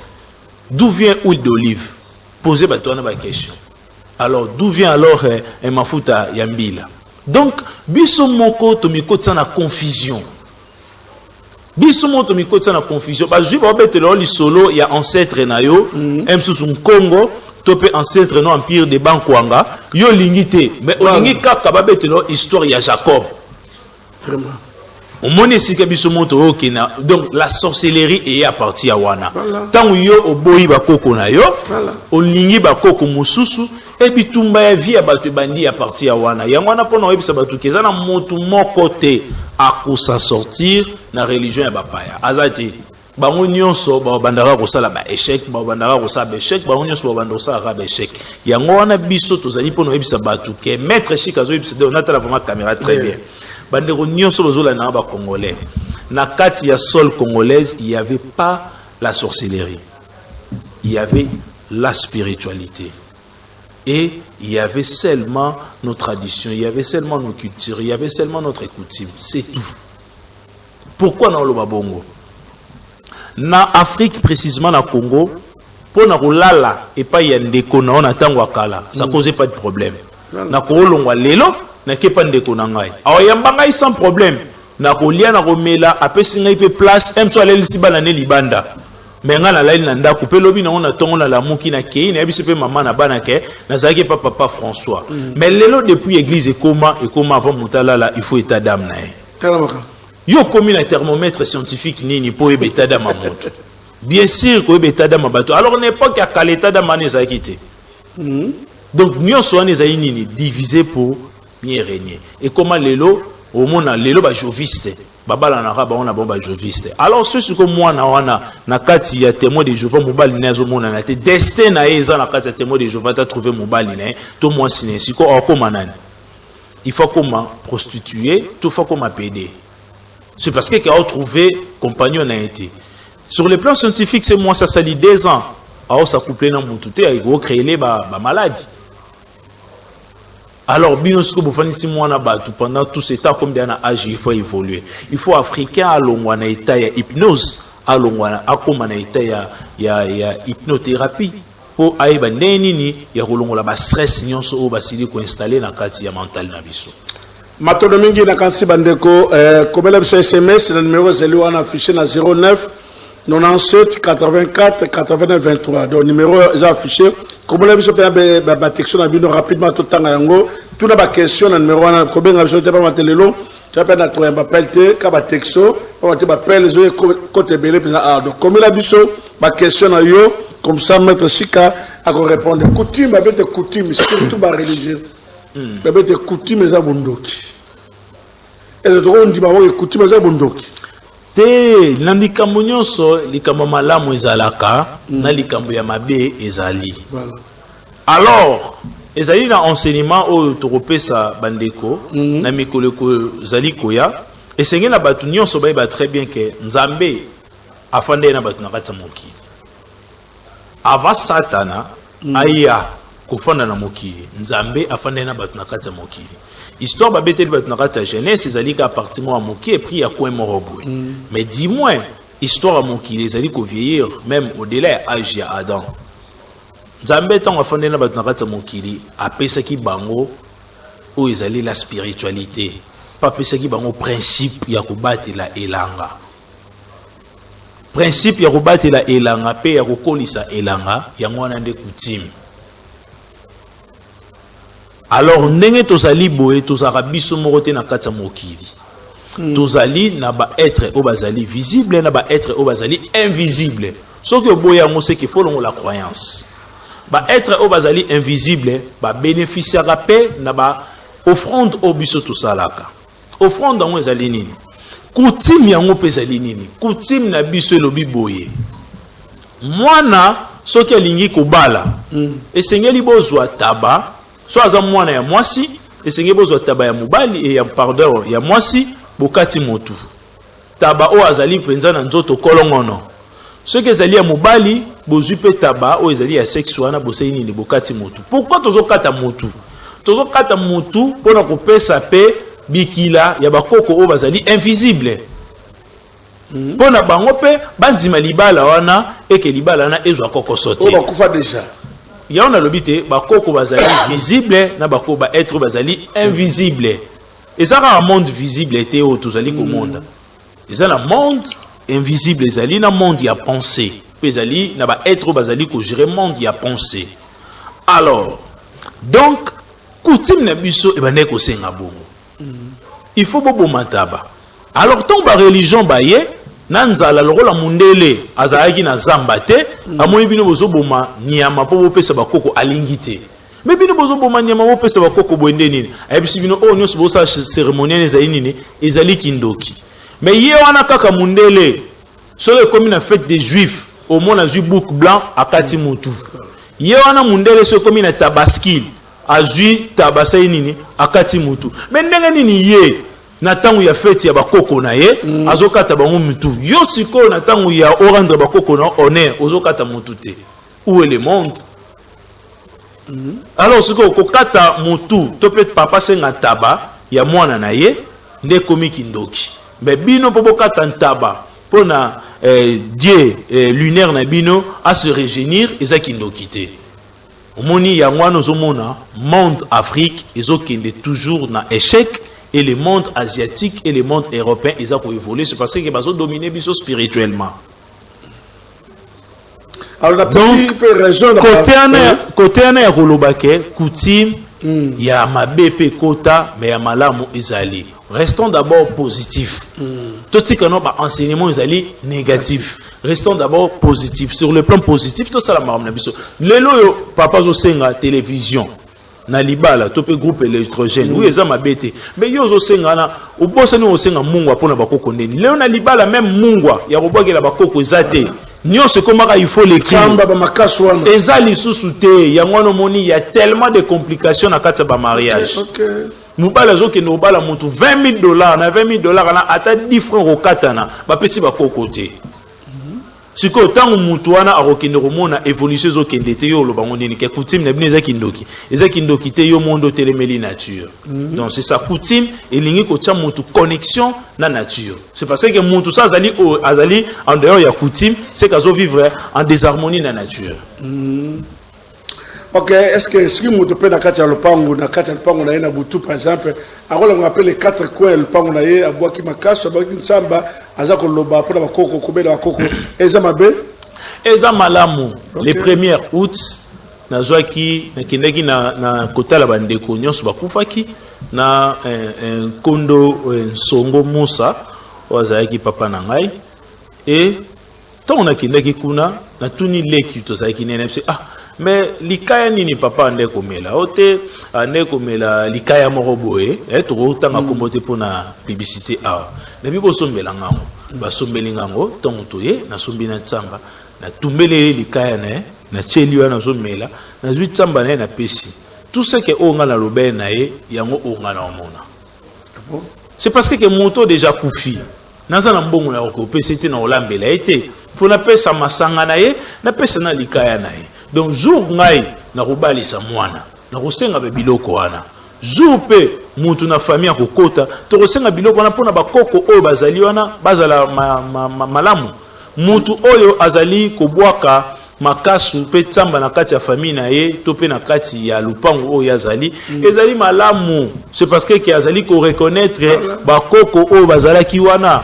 D'où vient l'huile d'olive? Posez la question. Alors, d'où vient alors un mafuta yambila? Donc, biso moko tomiko tsana confusion. Biso moko tomiko tsana confusion. Parce que je vais vous dire solo il y a ancêtre na yo, un Congo, topé ancêtre no empire de Bankwanga, yo lingité, mais on lingi kaka ba betelo histoire ya Jacob. Vraiment. On monnaie si kabiso moto okina donc la sorcellerie est à partir à wana tant yo oboyi ba koko na yo on lingi ba koko mususu et puis tumba ya vie ba bandi à partir à wana yango wana pona oyebisa batu kezana motu moko te akosa sortir na religion ya bapaya azati bango nyonso ba bandara ko sala ba échec ba bandara ko sala ba échec bango nyonso ba bandara ko sala ba échec yango wana biso tozali pona oyebisa batu ke maître chikazo oyebisa de on a la vraiment caméra très bien. Bandero nyonso lozola na ba congolais na kati ya sol congolaise il y avait pas la sorcellerie, il y avait la spiritualité et il y avait seulement nos traditions, il y avait seulement nos cultures, il y avait seulement notre coutume, c'est tout. Pourquoi na lo babongo na Afrique précisément na Congo pour na rolala et pas y a ndeko na on attend wakala ça causait pas de problème na ko longwa lelo na kepa ndeko na ngai awayamba ngai sans problème na kolia na komela apesi ngai pe place emso aleli sibana ne libanda mais nga na laili na ndako pe lobi na ona tongo na lamuki na kei na yebisi pe mama na bana ke na zaki pa papa François mais lelo depuis église et comment avant mutala là il faut état d'âme na yo komi na thermomètre scientifique nini po état d'âme moto bien sûr ko état d'âme bato alors n'époque ya kala état d'âme na zaki te donc nyonso wana ezali nini divisé pour mieux régner. Et comment l'élo, au monde l'élo ba joviste, babala na raba on a bon ba joviste. Alors ceux comme moi na kati ya témoin de Jéhovah mobali na zo mona na te destin na eza na kati ya témoin de Jéhovah ta trouver mobali na to moi siné siko okoma nani. Il faut comment prostituer, tout faut comment pédé. C'est parce que a trouvé compagnon na été. Sur le plan scientifique c'est moi ça sali 2 ans. Alors ça couplé na mututé il faut créer les ba maladie. Alors, bien sûr, pendant tout ce temps, comme dans l'âge, il faut évoluer. Il faut africain à l'ongwana état ya hypnose, à l'ongwana à comme état ya hypnothérapie. po ayeba ndeni ni ya kolongola ba stress nyonso o basili ko installer na kati ya mental na biso. Matono mingi na kansi bandeko komela biso SMS na numéro zeli wana affiché na 09 97 84 89 23. Donc numéro est affiché. Komela biso pe ba texto na bino rapidement tout tanga yango. Tout na ba question na numéro wana kobenga biso te pa matelelo. Tu appelles na toi ba pelte ka ba texto, pa te ba pelle zo côté belé pesa. Donc komela biso ba question na yo comme ça maître Chika a répondre. Coutume ba bete coutume surtout ba religieux. Bébé te coutume za bondoki. Et le droit on dit bah ouais coutume za bondoki. Te likambo nyonso likambo malamu ezalaka na likambo ya mabe ezali. Voilà. Alors ezali na enseignement o topesa bandeko na mikoleko zali koya esenge na batu nyonso ba très bien que Nzambe afande na batu na kati mokili. Ava Satana aya kufanda na mokili Nzambe afande na batu na kati mokili. Histoire ba beteli batu na kati Genèse ezali ka partir mo mokili et puis ya ko morobwe. Mais dis-moi histoire mokili ezali ko vieillir même au-delà âge ya Adam. Nzambe tant afande na batu na kati mokili apesa ki bango o ezali la spiritualité. Pas pesa ki bango principe ya ko batela elanga. Principe ya ko batela elanga pe ya ko kolisa elanga yango wana nde coutume. Alors ndenge tozali boye tozaka biso moko te na kati ya mokili. Tozali na ba être o bazali visible na ba être o bazali invisible. Soki oboye yango c'est qu'il faut la croyance. Ba être o bazali invisible ba bénéficiera pe na ba offrande o biso tosalaka. Offrande yango ezali nini? Coutume yango pe ezali nini? Coutume na biso elobi boye. Mwana soki alingi kobala esengeli bozwa taba. So aza mwana ya mwasi esenge bozwa taba ya mobali et ya pardon ya mwasi bokati motu taba o azali penza na nzoto kolongono soki ezali ya mobali bozwi pe taba o ezali ya sexe wana bosei nini bokati motu. Pourquoi tozokata motu? Tozokata motu pona kopesa pe bikila ya bakoko o bazali invisible pona bango pe bandima libala wana eke libala wana ezwa koko sote o bakufa déjà. Ya on a l'obité, bakoko bazali visible, na bako ba être bazali invisible. Et ça rend un monde visible était au tozali ko monde. Et ça un monde invisible, ezali na monde ya pensée. Ezali na ba être bazali ko gérer monde ya pensée. Alors, donc coutume na biso e bané ko senga bongo. Il faut bobo mataba. Alors ton ba religion ba ye nanzala lokola mundele azalaki na zamba te amoni bino bozoboma nyama po bopesa bakoko alingite mais bino bozoboma nyama bopesa bakoko bwende nini ayebisi bino o nyonso bosa cérémoniale ezali nini ezali kindoki mais ye wana kaka mundele soki ekomi na fête des juifs au moins azwi bouc blanc akati mutu ye wana mundele soki ekomi na tabaskil azwi tabasai nini akati mutu mais ndenge nini ye na tangu ya fête ya bakoko na ye azokata bango mutu yo siko na tangu ya orendre bakoko na honneur ozokata mutu te où est le monde? Alors siko kokata mutu to peut papa senga taba ya mwana na ye nde komi kindoki mais bino popo kata ntaba pona dieu lunaire na bino à se régénérer eza kindoki te omoni ya ngwana ozomona monde Afrique ezokende toujours na échec. Et le monde asiatique et le monde européen, ils ont évolué. C'est parce qu'ils ont dominé spirituellement. Alors, donc, côté ane rolobake, coutume, il y a ma BP kota, mais il y a malamu izali. Restons d'abord positifs. Tout ce que nous avons enseignement izali négatif. Restons d'abord positifs. Sur le plan positif, tout ça la marre nabiso. Lelo papa zo senga télévision. Na libala topé groupe électrogène oui eza mabete mais yo zo senga na obosa ni osenga mungwa pona bakoko ndeni leo na libala même mungwa ya kobogela bakoko ezate nyonso komaka il faut les chamba ba makaso wana eza lisusu te yango no moni ya tellement de complications na kati ba mariage okay. Mubala zo ke no bala mutu $20,000 na $20,000 na ata 10 francs okatana ba pesi bakoko te. Siko tangu mutu wana arokende romona évolution zo kende te yo lo bango ndeni ke coutume na bino eza kindoki te yo mondo telemeli nature. Donc c'est ça coutume elingi ko tia mutu connexion na nature. C'est parce que mutu ça azali en dehors ya coutume c'est qu'azo vivre en désharmonie na nature. Ok, est-ce que si vous avez na kati ya lupango na na butu par exemple, alors on appelle les 4 coins lupango na ye abwaki makaso abwaki nsamba azako loba pour ba koko kobela ba koko eza mabe eza malamu les premières août nazwaki nakindaki na kotala bandeko nyonso bakufaki na kondo nsongo Musa wazaki papa na ngai et tant nakindaki kuna na tuni leki tozaki nene mais likaya nini papa ande komela ote ande komela likaya moko boye to tanga kombote pona publicité a na bibo sombela ngango ba sombeli ngango tongo toye na sombi na tsamba na tumbele likaya na cheliwa na somela na zwi tsamba na pesi tout ce que onga na lobe na ye yango onga na omona c'est parce que moto déjà kufi naza na mbongo na ko pesete na olambela été pour na pesa masanga na ye na pesa na likaya na ye. Donc jour ngai na kobalisa mwana na kosenga be biloko wana jour pe mutu na famille akokota to kosenga biloko wana pona bakoko oyo bazali wana bazala malamu mutu oyo azali kobwaka makasu pe tsamba na kati ya famille na ye to pe na kati ya lupango oyo azali ezali malamu c'est parce que azali ko reconnaître bakoko oyo bazala ki wana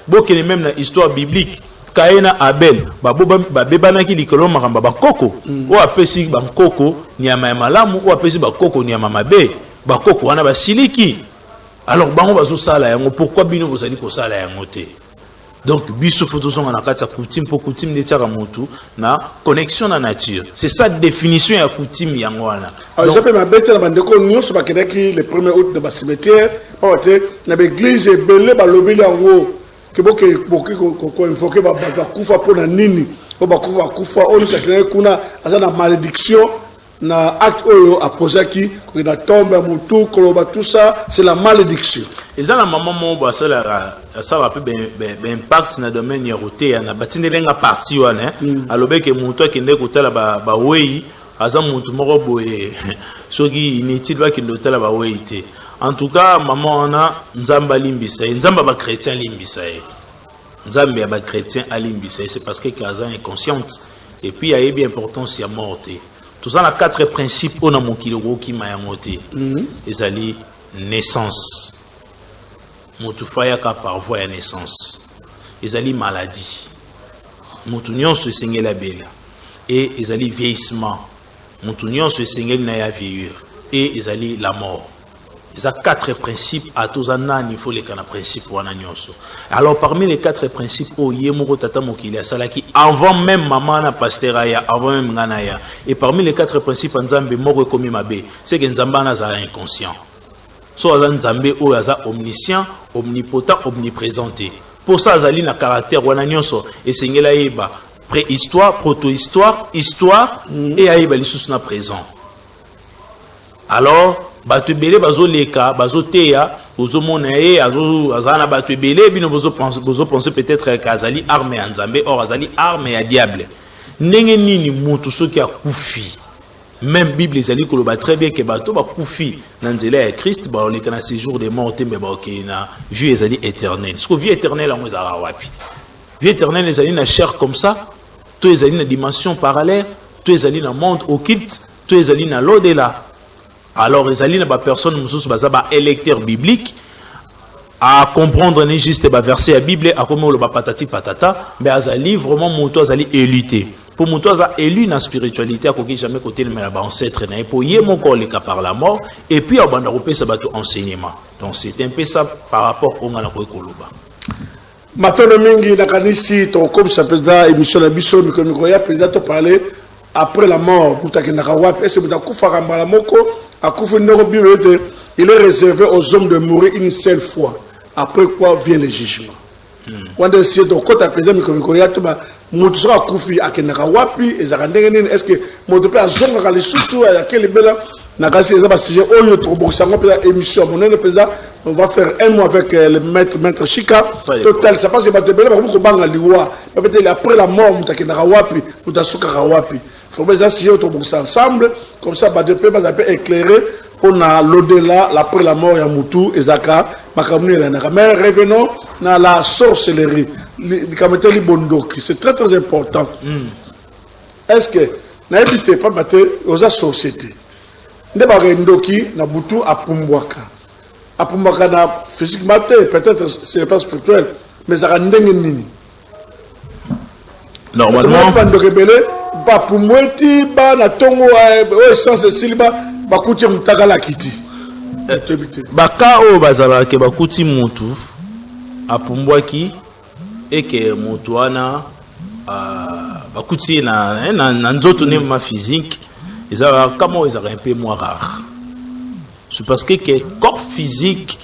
bokene même na histoire biblique Kaina Abel babebanaki likolo makamba bakoko o apesi bakoko nyama ya malamu o apesi bakoko nyama mabe bakoko wana basiliki alors bango bazo sala yango pourquoi bino bozali ko sala yango te donc biso photo songa na kati ya coutume pour coutume de tiara mutu na connexion na nature c'est ça définition ya coutume yango wana j'appelle ma bête na bandeko nyonso bakenaki le 1er août de ba cimetière paote na l'église belé balobeli yango que beaucoup invoquer bakufa pona nini o bakufa kufa on s'est kuna azana malédiction na acte oyo aposaki ko na tombe mutu koloba tout ça c'est la malédiction et ça la maman mo ba ça va peu ben impact na domaine ya roté na batindelenga parti wana alobeke mutu akende kotala ba wei aza mutu moko boye soki inutile va kende kotala ba wei te. En tout cas, maman on a nzamba limbisa, nzamba ba chrétien limbisa, nzamba ba chrétien à limbisa, c'est parce que Kaza est consciente. Et puis il y a bien importance, il y a morte. Tout ça, on a 4 principes on a mon kilo qui m'a monté. Les alliés naissance, moutufaya ka par voie naissance. Les alliés maladie, moutunion se singé la belle. Et les alliés vieillissement, moutunion se singé na ya vieillure. Et les alliés la mort. Il y a 4 principes à tous les ans, il faut les 4 principes. Alors parmi les 4 principes, avant même maman na pasteur avant même nganaya, et parmi les 4 principes, c'est que Nzamba na inconscient. Soit Nzambe ou omniscient, omnipotent, omniprésenté. Pour ça, Zali na caractère wananyonso et singela yeba préhistoire, proto-histoire, histoire et aïba li sous na présent. Alors batu belé bazo leka bazo teya ozo monaye azana batu belé bino bozo penser peut-être qu'azali arme ya Nzambe or azali arme ya diable ndenge nini mutu soki akufi même Bible ezali koloba très bien que bato ba kufi na nzela ya Christ ba oleka na séjour des morts mais ba okina vie ezali éternel ce que vie éternelle en ezara wapi vie éternelle ezali na chair comme ça to ezali na dimension parallèle to ezali na monde occulte to ezali na l'au-delà. Alors, les alliés, les personnes qui sont électeurs bibliques, à comprendre ni juste les versets de la Bible, à comment le patati patata, mais à zali vraiment monto zali élité. Pour monto za élu dans la spiritualité, à quoi jamais côté le mais ancêtre na pour y mon corps les cas par la mort et puis à banda repé ça bateau enseignement. Donc c'est un peu ça par rapport au ngana ko ekoloba. Matono mingi na kanisi to comme ça président émission la biso miko ya président to parler après la mort mutaki na wapi est-ce que mutakufa kambala moko il est réservé aux hommes de mourir une seule fois. Après quoi vient le jugement. Est-ce que on va faire un mois avec le maître Chika. Total, ça passe après la mort, il faut bien essayer ensemble, comme ça, bah, éclairer pour l'au-delà, après la mort, il y a Moutou, Ezaka, mais revenons à la sorcellerie, c'est très très important. Est-ce que na évité pas maté aux sociétés ne ba rendoki na butu apumbwaka na physiquement peut-être c'est pas spirituel mais ça ndenge nini normalement pas de rebelle ba pumbweti ba na tongo o essence silba ba kuti mutagala kiti baka o bazala ke bakuti mutu apumbwaki et que mutu wana bakuti na nzoto ne ma physique ils ont comment ils ont un peu moins rare c'est parce que corps physique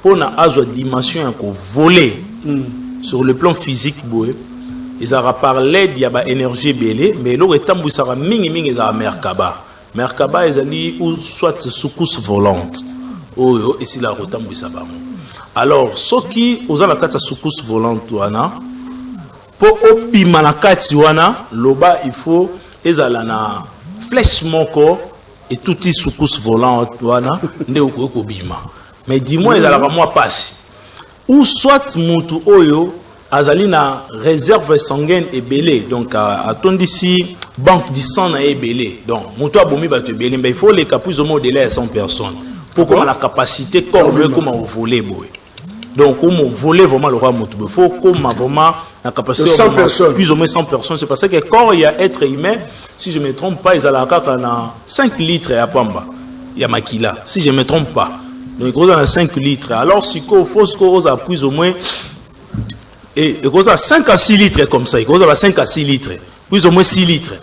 pour na azo dimension ko voler sur le plan physique boy ils ont parlé d'il y a énergie belé mais l'eau est tambu sera mingi ils ont merkaba ils ali ou soit secousse volante oh ici la rotambu saba alors ce qui aux la carte secousse volante wana pour obima la kati wana loba il faut ezala na flèche moko et tout y secousse volante wana nde ko bima mais dis-moi ezala moi passe ou soit mutu oyo azali na réserve sanguine et belé donc attondi ici banque du sang na belé donc mutu abomi ba te belé mais il faut les capuches au moins de 100 personnes pour qu'on a la capacité corps comment voler boy donc comment voler vraiment le roi mutu il faut comment vraiment la capacité de 100 personnes plus ou moins 100 personnes c'est parce que quand il y a être humain si je me trompe pas ils ont la 5 litres à pamba il y a makila si je me trompe pas donc il y a 5 litres alors si il faut que plus ou moins et il y a 5 à 6 litres comme ça il y a 5 à 6 litres plus ou moins 6 litres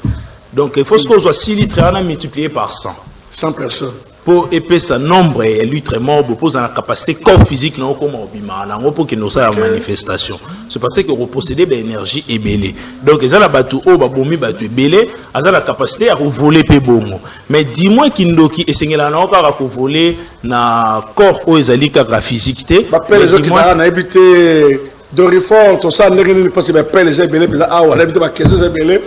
donc il faut que soit 6 litres on a multiplié par 100 personnes pour épaissir nombre et litres mort pour la capacité corps physique non comme au pour que nous ça en manifestation c'est parce que vous possédez de l'énergie et belé donc ils ont la batu au babomi batu belé a la capacité à voler pe bongo mais dis-moi kindoki essayer la non ka voler na corps aux ezali ka physique té les autres qui na habité Dorifor tout ça n'est pas possible pas les belé ah on habite ba question belé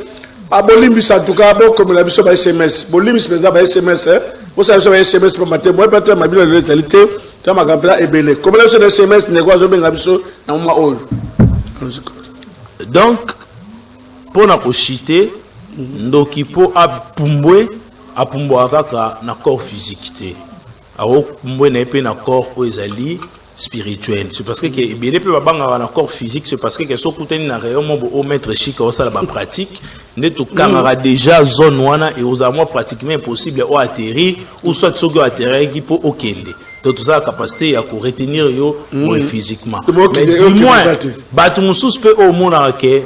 a bolimbi ça tout cas comme la biso ba SMS bolimbi c'est ba SMS vous savez sur SMS pour matin moi peut-être ma bilan de réalité tu ma gambela ebele comme là sur SMS négocio benga biso na moi oil donc pour na ko chiter ndoki po apumbwe kaka na corps physique té awo pumbwe na pe na corps ezali spirituel c'est parce que ebele pe babanga na corps physique c'est parce que so kuteni na rayon mo au maître chic au sala ba pratique neto kangara déjà zone wana et aux amours pratiquement impossible au atterrir ou soit sogo atterrir qui pour okende donc tout ça la capacité à retenir yo physiquement mais dis-moi batu musus pe au mona ke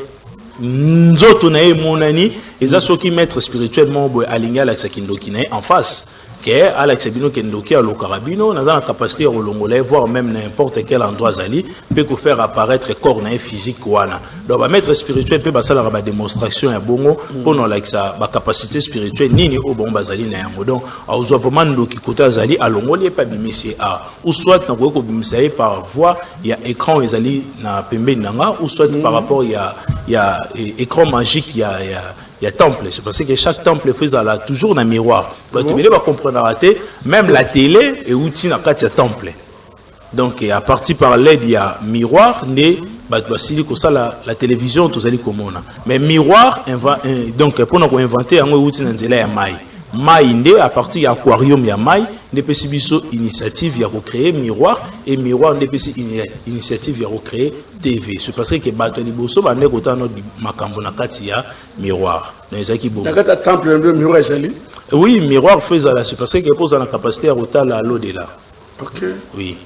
nzoto na e monani eza soki maître spirituellement boy aligné avec sa kindoki na en face que Alex Bino Kendoki à l'Okarabino, nous avons la capacité à l'ongolais, voire même n'importe quel endroit zali, peut faire apparaître corps physique wana. Donc, le maître spirituel peut passer la démonstration à bongo pour nous like sa capacité spirituelle ni au bon bazali na yango. Donc, aux vraiment ndoki kota zali à l'ongolais pas bimisi a ou soit na ko bimisi par voix, il y a écran ezali na pembe nanga ou soit par rapport il y a écran magique il y a temple, c'est parce que chaque temple fait ça toujours un miroir. Tu vas comprendre même la télé est outil dans le temple. Donc à partir par l'aide il y a miroir né la télévision tous allez comme mais miroir donc pour nous inventer un outil dans la maille maïndé à partir de aquarium ya maï des possibilités initiative ya recréer miroir et miroir des possibilités initiative ya recréer TV c'est parce que bato liboso ba ne kota no makambo na kati ya miroir na ezaki bo na temple de miroir ezali oui miroir fait ça c'est parce que pose la capacité à rotala l'au-delà OK oui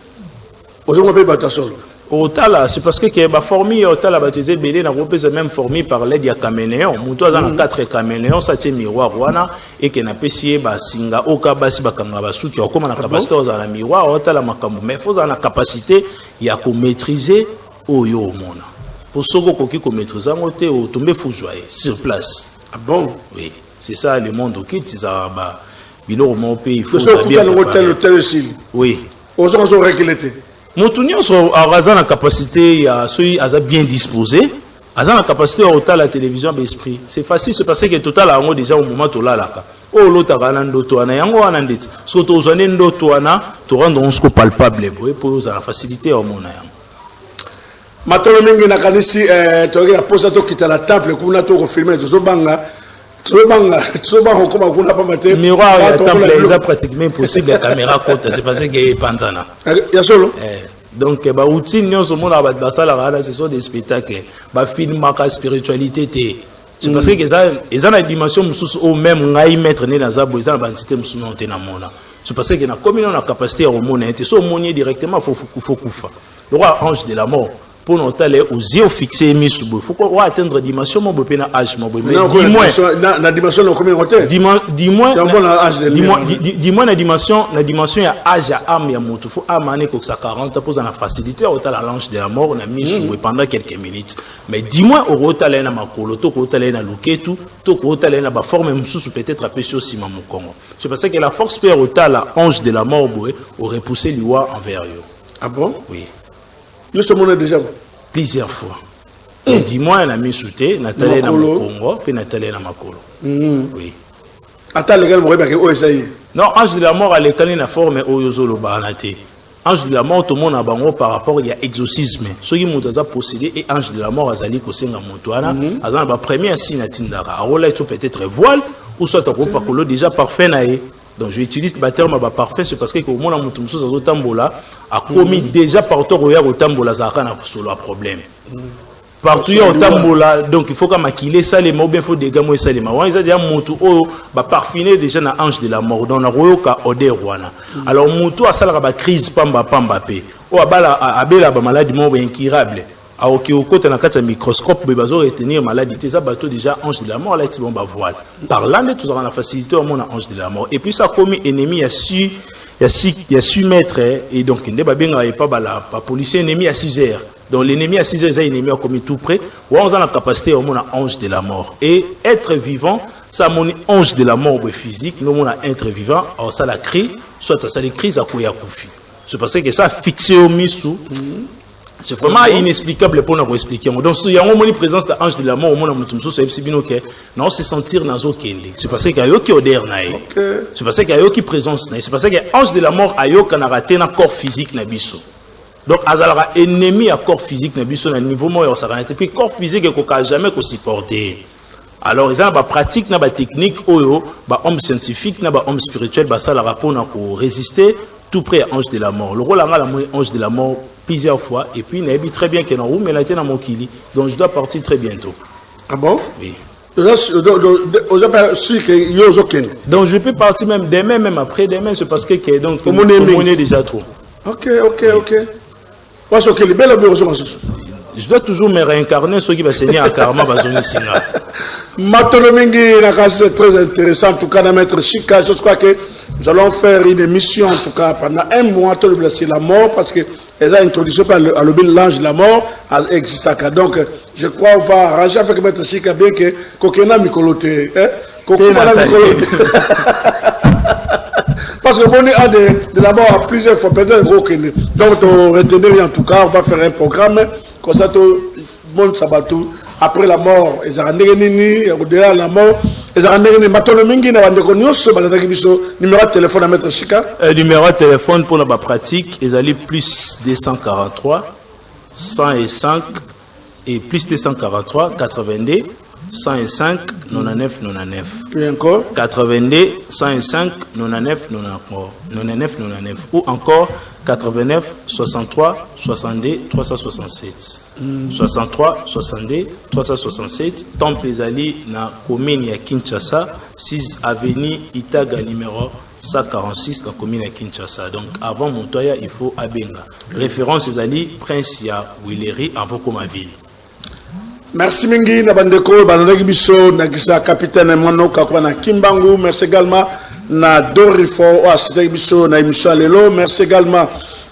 aujourd'hui on peut battre solo Otala, c'est parce que ba formi otala baptisé belé na groupe c'est même formé par l'aide ya caméléon. Muto azana 4 caméléons ça tient miroir wana et que na pesier ba singa oka basi bakanga basuki okoma na capacité ozana miroir otala makambo mais faut na capacité ya ko maîtriser oyo mona. Pour soko koki ko maîtriser ngote o tomber fou joyer sur place. Ah bon? Oui, c'est ça le monde qui ça ba biloko mo pe il faut bien hôtel aussi. Oui. Aujourd'hui on réglé. Moutunion a la capacité à bien disposé, a la capacité à la télévision d'esprit. C'est facile, c'est parce que total a déjà au moment où là oh l'autre a un d'auto ana yango anandet. Surtout aux années d'auto ana, tu rends on se palpable pour la facilité au monde. Maintenant mingi na kanisi tu regardes posa to kita la table kuna to filmer to zobanga Miroir ya temple est pratiquement impossible la caméra côté c'est parce que panzana. Ya solo. Donc ba outil nyonso mona ba basala ce sont des spectacles. Ba film maka spiritualité té. C'est parce que ça une dimension mususu au même ngai mettre né dans za boza ba entité mususu non té na mona. C'est parce que na comme on a capacité à remonter té so monier directement faut kufa. Le roi ange de la mort pour nous aller aux yeux fixés mis sous il faut qu'on atteindre dimension mon bébé na âge mon bébé na dimension no combien côté dis-moi la dimension ya âge à âme ya moto faut amane ko ça 40 pour la facilité au tal l'ange de la mort na mis sous pendant quelques minutes mais dis-moi au rotale na makolo to ko rotale na luketu to ko rotale na ba forme mususu peut-être apé sur sima mon Congo c'est parce que la force père au tal ange de la mort boé au repousser liwa envers eux. Ah bon? Oui. Nous sommes déjà plusieurs fois. Et dis-moi, elle a mis sous thé, Nathalie na Congo, puis Nathalie na Makolo. Oui. Attends, les gars, non, ange de la mort, elle est na forme Oyozolo Baranate. Ange de la mort, tout le monde a bango par rapport à exorcisme. Ceux qui m'ont possédé et ange de la mort, Azali Kosenga Montouana, Azan ba premier signe à Tindara. Arola, tu peut-être voile, ou soit à Kopakolo déjà parfait naé. Donc j'utilise le terme parfait, c'est parce que au moment où nous tambola a commis déjà partout au tambola zakana sur le problème. Partout au tambola, donc il faut qu'à maquiller ça les mots bien faut des gamins ça les mots. Ils ont déjà montu au parfumé déjà na ange de la mort dans la royoka odeur wana. Alors montu à ça la crise pamba pe. O abela ba maladie mort incurable. A au côté na kata microscope be bazo retenir maladie ça bateau déjà ange de la mort là ti bon ba voile parlant de tout ça la facilité au monde ange de la mort et puis ça comme ennemi a su mettre et donc ndeba benga et pas la policier ennemi à 6 heures donc l'ennemi à 6 heures ennemi a commis tout près ou on a la capacité au monde ange de la mort et être vivant ça mon ange de la mort physique nous on a être vivant alors ça la crie soit ça les crises à couya koufi c'est parce que ça fixé au misou. C'est vraiment inexplicable pour nous expliquer. Donc, il y a une présence de l'ange de la mort au monde, non, c'est sentir dans le kende. C'est parce qu'il y a un qui odeur naï. C'est parce qu'il y a un qui présence naï. C'est parce que l'ange de la mort a eu un raté un corps physique nabiso. Donc, azalra ennemi à corps physique nabiso na niveau moi ça et puis corps physique qu'on n'a jamais supporté. Alors, ils ont des pratiques, des techniques, des hommes scientifiques, des hommes spirituels, ça la rapport pour résister tout près à l'ange de la mort. Le rôle de l'ange de la mort plusieurs fois et puis il a dit très bien qu'il y a un mais il a été dans mon kili donc je dois partir très bientôt. Ah bon? Oui. Donc je peux partir même demain, même après demain, c'est parce que donc mon est déjà trop. Ok. Je dois toujours me réincarner, ceux qui vont saigner à Karma, c'est très intéressant, en tout cas, de mettre Chika. Je crois que nous allons faire une émission, en tout cas, pendant un mois, c'est la mort, parce que les introduction par l'ange de la mort existe. Donc, je crois qu'on va arranger avec mettre Chika bien que Kokena Mikolote. Parce que bon, de la mort à plusieurs fois, peut-être gros. Donc, retenez en tout cas, on va faire un programme. Comme ça, tout le monde s'abatou. Après la mort, ils ont au-delà de la mort, ils ont numéro de téléphone à mettre Chika. Numéro de téléphone pour la pratique, ils allaient plus 243, 105 et plus 243, 82, 105, 99, 99. Puis encore 82, 105, 99, 99, 99. Ou encore 89, 63, 62, 367. 63, 62, 367. Temple Ezali na commune ya Kinshasa, 6 avenue Itaga numéro 146, la commune ya Kinshasa. Donc avant Montoya, il faut Abenga. Référence Ezali, Prince ya Willery, avant comme ville. Merci mingi na bandeko banonaki biso na kisa capitaine Mono kakwa na Kimbangu. Merci également na Dorifo o asitaki biso na émission lelo. Merci également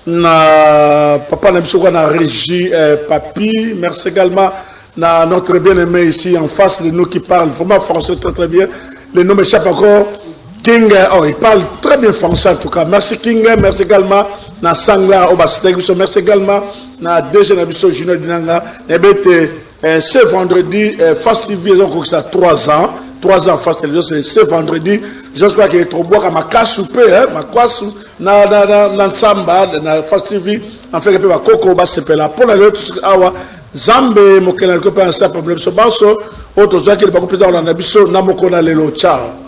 na papa na biso na régie Papi. Merci également na notre bien-aimé ici en face de nous qui parle vraiment français très très bien. Le nom m'échappe encore. King, il parle très bien français en tout cas. Merci King, merci également na Sangla o asitaki biso. Merci également na DG na biso Junior Dinanga. Ce vendredi, Fastivier, donc ça 3 ans, 3 ans en face télévision, c'est ce vendredi. Je crois qu'il est trop beau, ma casse soupe, ma casse, na Tsamba, na Fast TV, en fait, que ma coco, bah, c'est là. Pour la lutte, awa, Zambe, mon canal, que peut un certain problème, ce banso, autre, j'ai qu'il va couper dans la nabiso, na moko na lelo, ciao.